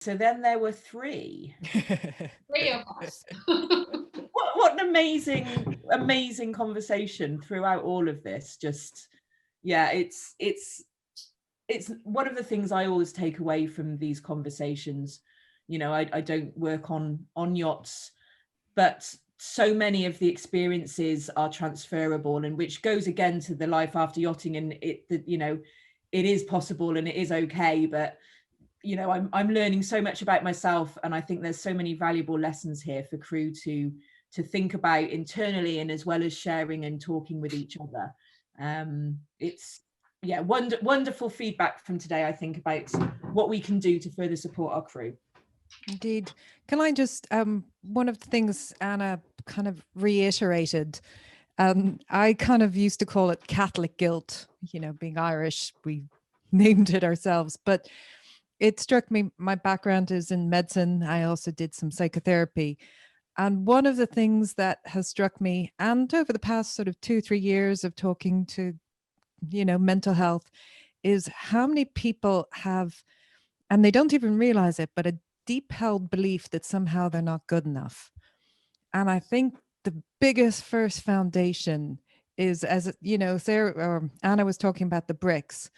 So then there were three. Three of us. What an amazing conversation throughout all of this. Just, yeah, it's one of the things I always take away from these conversations. You know, I don't work on yachts, but so many of the experiences are transferable, and which goes again to the life after yachting, and you know, it is possible and it is okay. But you know, I'm learning so much about myself, and I think there's so many valuable lessons here for crew to think about internally, and as well as sharing and talking with each other. It's, yeah, wonderful feedback from today, I think, about what we can do to further support our crew. Indeed. Can I just, one of the things Anna kind of reiterated, I kind of used to call it Catholic guilt, you know, being Irish, we named it ourselves, but it struck me, my background is in medicine. I also did some psychotherapy. And one of the things that has struck me, and over the past sort of 2-3 years of talking to, you know, mental health, is how many people have, and they don't even realize it, but a deep held belief that somehow they're not good enough. And I think the biggest first foundation is, as you know, Sarah or Anna was talking about the bricks,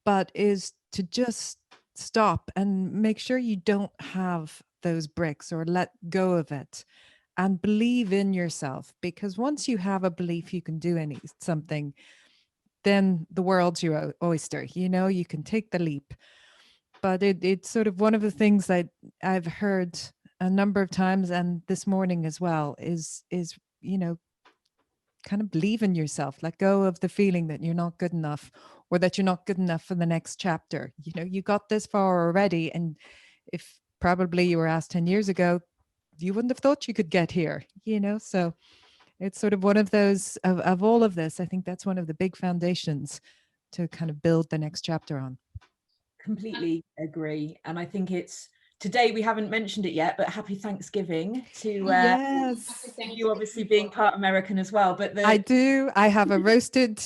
but is to just stop and make sure you don't have those bricks or let go of it and believe in yourself. Because once you have a belief you can do something, then the world's your oyster, you know, you can take the leap. But it's sort of one of the things that I've heard a number of times, and this morning as well, is you know, kind of believe in yourself, let go of the feeling that you're not good enough, or that you're not good enough for the next chapter. You know, you got this far already, and if probably you were asked 10 years ago, you wouldn't have thought you could get here, you know. So it's sort of one of those, of all of this, I think that's one of the big foundations to kind of build the next chapter on. Completely agree. And I think it's, today we haven't mentioned it yet, but happy Thanksgiving to Yes. you, obviously being part American as well. But I do. I have a roasted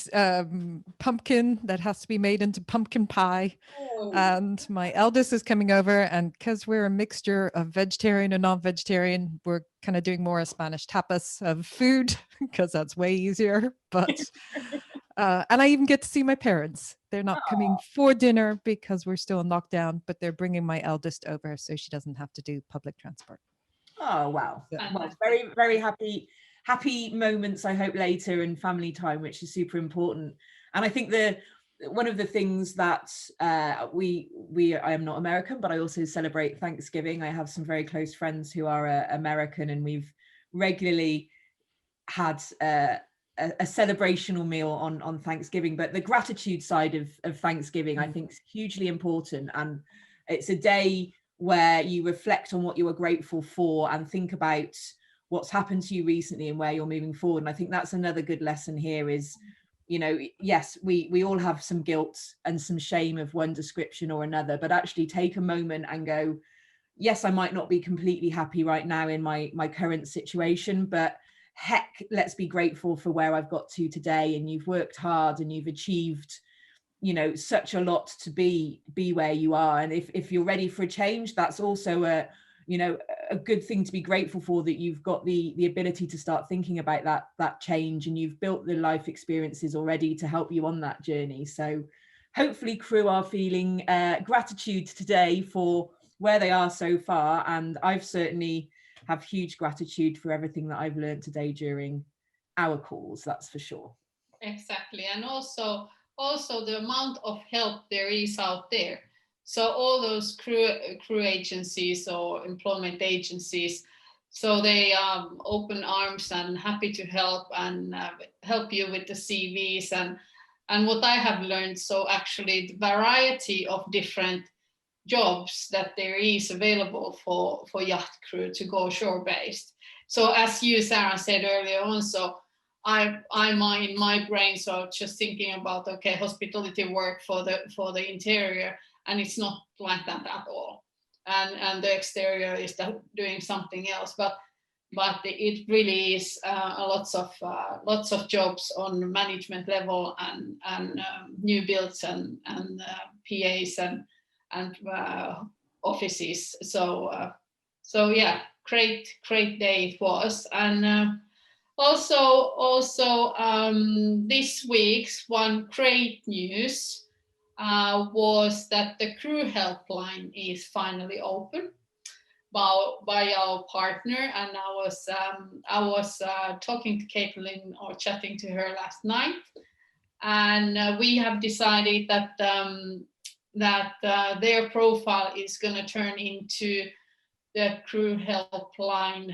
pumpkin that has to be made into pumpkin pie. Oh. And my eldest is coming over, and because we're a mixture of vegetarian and non-vegetarian, we're kind of doing more a Spanish tapas of food because that's way easier. But and I even get to see my parents. They're not coming for dinner because we're still in lockdown, but they're bringing my eldest over so she doesn't have to do public transport. Oh wow. Yeah. Well, very happy moments, I hope, later, and family time, which is super important. And I think one of the things that I am not American, but I also celebrate Thanksgiving. I have some very close friends who are American, and we've regularly had a celebrational meal on Thanksgiving. But the gratitude side of Thanksgiving, I think, is hugely important. And it's a day where you reflect on what you are grateful for and think about what's happened to you recently and where you're moving forward. And I think that's another good lesson here is, you know, yes, we all have some guilt and some shame of one description or another, but actually take a moment and go, yes, I might not be completely happy right now in my current situation, but heck, let's be grateful for where I've got to today. And you've worked hard and you've achieved, you know, such a lot to be where you are. And if you're ready for a change, that's also a good thing to be grateful for, that you've got the ability to start thinking about that change, and you've built the life experiences already to help you on that journey. So hopefully crew are feeling gratitude today for where they are so far, and I've certainly have huge gratitude for everything that I've learned today during our calls, that's for sure. Exactly. And also the amount of help there is out there. So all those crew agencies or employment agencies, so they open arms and happy to help and help you with the CVs and what I have learned. So actually the variety of different jobs that there is available for yacht crew to go shore based. So as you, Sarah, said earlier on, so I'm in my brain, so just thinking about, okay, hospitality work for the interior, and it's not like that at all. And the exterior is doing something else, but it really is lots of jobs on management level and new builds and PAs and offices. So yeah, great day it was. And also this week's one great news was that the crew helpline is finally open by our partner, and I was talking to Caitlin or chatting to her last night, and we have decided that their profile is going to turn into the crew helpline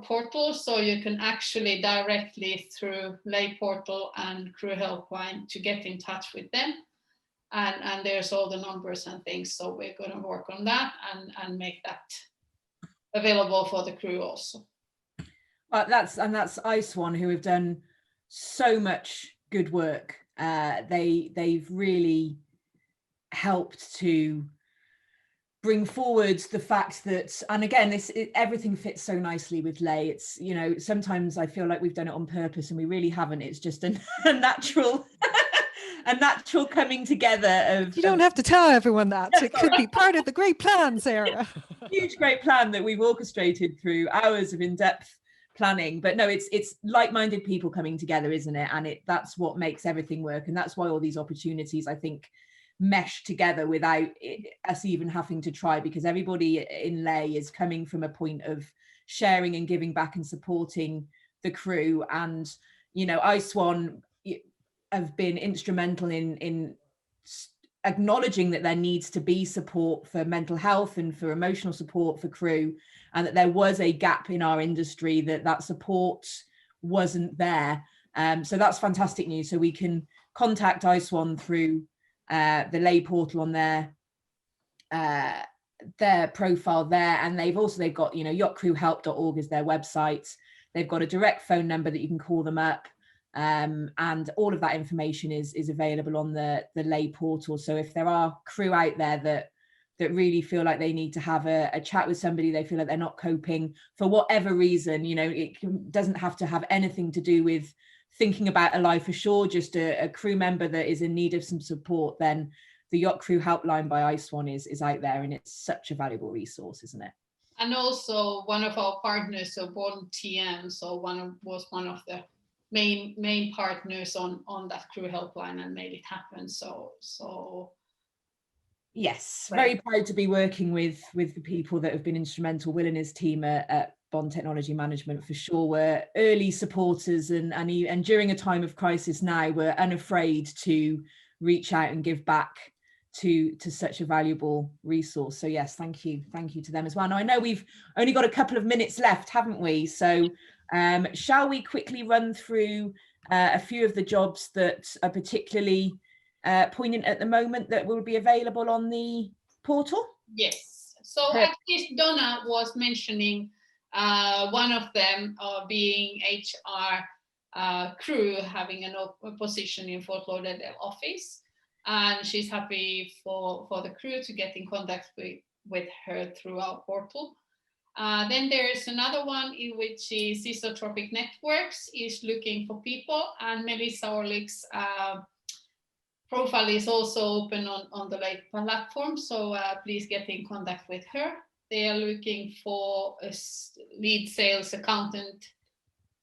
portal, so you can actually directly through lay portal and crew helpline to get in touch with them, and there's all the numbers and things, so we're going to work on that and make that available for the crew also. Well, that's iSwan, who have done so much good work. They've really helped to bring forward the fact that, and again, everything fits so nicely with lay. It's, you know, sometimes I feel like we've done it on purpose and we really haven't. It's just a natural a natural coming together of... You don't have to tell everyone that. It could be part of the great plan, Sarah. Huge great plan that we've orchestrated through hours of in-depth planning. But no, it's like-minded people coming together, isn't it? And that's what makes everything work. And that's why all these opportunities, I think, mesh together without us even having to try, because everybody in lay is coming from a point of sharing and giving back and supporting the crew. And, you know, iSwan have been instrumental in acknowledging that there needs to be support for mental health and for emotional support for crew, and that there was a gap in our industry, that support wasn't there. So that's fantastic news. So we can contact iSwan through the lay portal on their profile there, and they've got, you know, yachtcrewhelp.org is their website. They've got a direct phone number that you can call them up, and all of that information is available on the lay portal. So if there are crew out there that really feel like they need to have a chat with somebody, they feel like they're not coping for whatever reason, you know, it doesn't have to have anything to do with thinking about a life ashore, just a crew member that is in need of some support, then the Yacht Crew Helpline by iSwan is out there, and it's such a valuable resource, isn't it? And also one of our partners, so Born TM, so was one of the main partners on that crew helpline and made it happen. So yes, very proud to be working with the people that have been instrumental. Will and his team at Bond Technology Management for sure were early supporters, and during a time of crisis now we're unafraid to reach out and give back to such a valuable resource. So yes, thank you to them as well. Now I know we've only got a couple of minutes left, haven't we? So shall we quickly run through a few of the jobs that are particularly poignant at the moment that will be available on the portal? Yes. So at least Donna was mentioning one of them being HR crew having a position in Fort Lauderdale office, and she's happy for the crew to get in contact with her through our portal. Then there's another one in which is Isotropic Networks is looking for people, and Melissa Orlick's profile is also open on the Lake platform, so please get in contact with her. They are looking for a lead sales accountant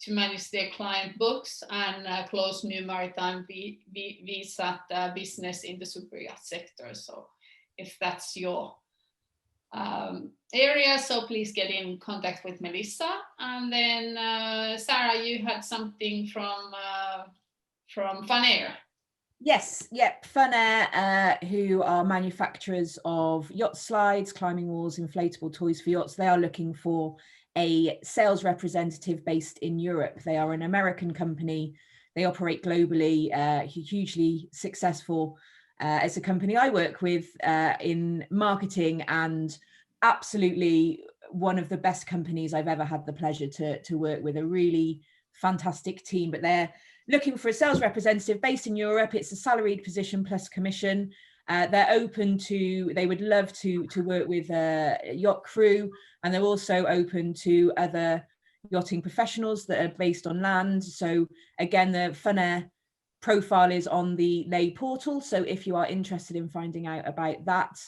to manage their client books and close new maritime visa business in the superyacht sector. So if that's your area, so please get in contact with Melissa. And then Sarah, you had something from Funair. Yes, yep, Funair, who are manufacturers of yacht slides, climbing walls, inflatable toys for yachts. They are looking for a sales representative based in Europe. They are an American company. They operate globally, hugely successful. It's a company I work with in marketing, and absolutely one of the best companies I've ever had the pleasure to work with. A really fantastic team, but they're looking for a sales representative based in Europe. It's a salaried position plus commission. They're open to, they would love to work with yacht crew, and they're also open to other yachting professionals that are based on land. So again, the Funair profile is on the Lay portal, so if you are interested in finding out about that,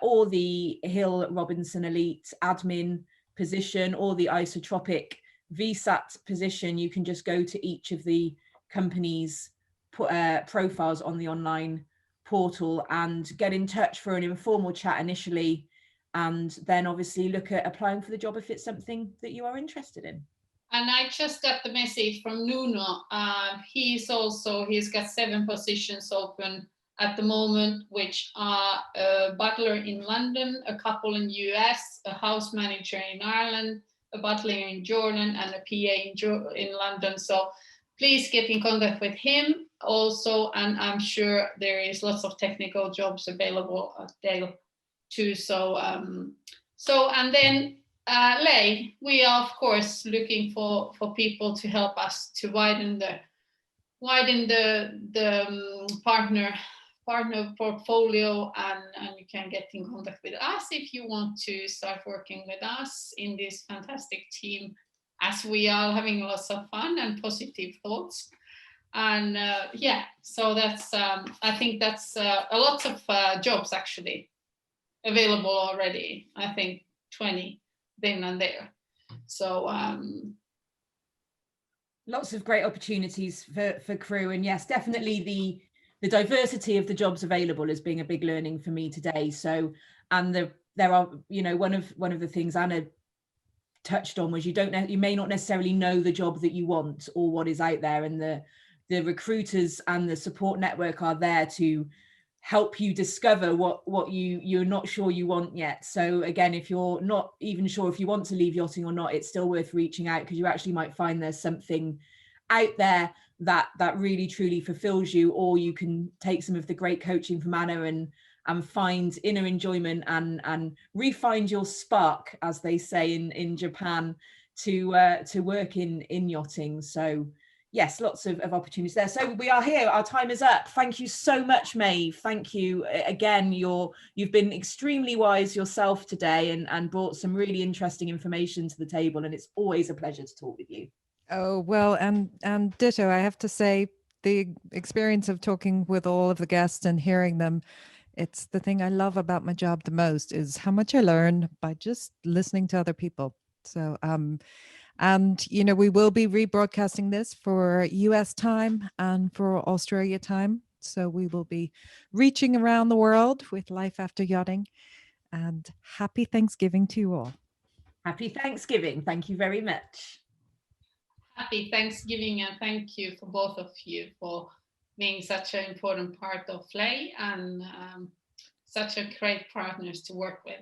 or the Hill Robinson Elite admin position, or the isotropic VSAT position, you can just go to each of the companies' profiles on the online portal and get in touch for an informal chat initially, and then obviously look at applying for the job if it's something that you are interested in. And I just got the message from Nuno. He's got 7 positions open at the moment, which are a butler in London, a couple in US, a house manager in Ireland, a butler in Jordan, and a PA in London. So please get in contact with him also. And I'm sure there is lots of technical jobs available at Dale too. So, and then Lay, we are of course looking for people to help us to widen the partner portfolio, and you can get in contact with us if you want to start working with us in this fantastic team, as we are having lots of fun and positive thoughts. And so that's I think that's a lot of jobs actually available already. I think 20 then and there. So lots of great opportunities for crew, and yes, definitely the diversity of the jobs available is being a big learning for me today. So, and there are, one of the things Anna touched on was you may not necessarily know the job that you want or what is out there, and the recruiters and the support network are there to help you discover what you're not sure you want yet. So again, if you're not even sure if you want to leave yachting or not, it's still worth reaching out, because you actually might find there's something out there that really truly fulfills you, or you can take some of the great coaching from Anna and find inner enjoyment and re-find your spark, as they say in Japan, to work in yachting. So yes, lots of opportunities there. So we are here. Our time is up. Thank you so much, Maeve. Thank you again. You've been extremely wise yourself today and brought some really interesting information to the table. And it's always a pleasure to talk with you. Oh, well, and ditto. I have to say, the experience of talking with all of the guests and hearing them, it's the thing I love about my job the most, is how much I learn by just listening to other people. So, and, we will be rebroadcasting this for US time and for Australia time. So we will be reaching around the world with Life After Yachting. And happy Thanksgiving to you all. Happy Thanksgiving. Thank you very much. Happy Thanksgiving, and thank you for both of you for being such an important part of Lay and such a great partners to work with.